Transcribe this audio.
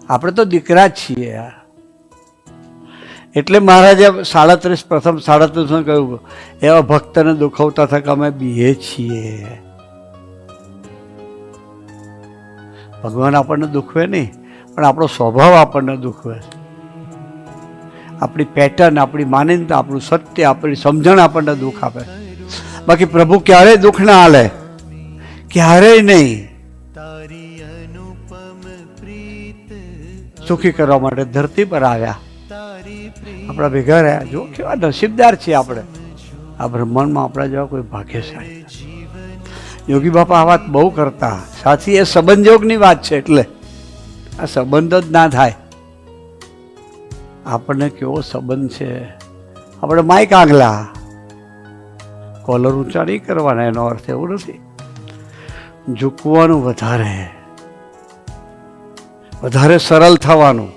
આપણે તો દીકરા જ છીએ. એટલે મહારાજે પ્રથમ 37 કહ્યું, એવા ભક્તને દુખવતા હતા કે અમે બીએ છીએ. ભગવાન આપણને દુખવે નહીં, પણ આપણો સ્વભાવ આપણને દુખવે. આપણી પેટર્ન, આપણી માન્યતા, આપણું સત્ય, આપણી સમજણ આપણને દુઃખ આપે. બાકી પ્રભુ ક્યારેય દુઃખ ના હાલે, ક્યારેય નહીં. સુખી કરવા માટે ધરતી પર આવ્યા, આપણા ભેગા રહ્યા. જો કેવા નસીબદાર છીએ આપણે આ બ્રહ્માંડમાં, આપણા જેવા કોઈ ભાગ્યશાળી. યોગી બાપા આ વાત બહુ કરતા. સાથી એ સંબંધયોગની વાત છે, એટલે આ સંબંધ જ ના થાય. આપણને કેવો સંબંધ છે. આપણે માઇક આગલા, કોલર ઊંચા નહીં કરવાના, એનો અર્થ એવું નથી. ઝૂકવાનું વધારે સરળ થવાનું.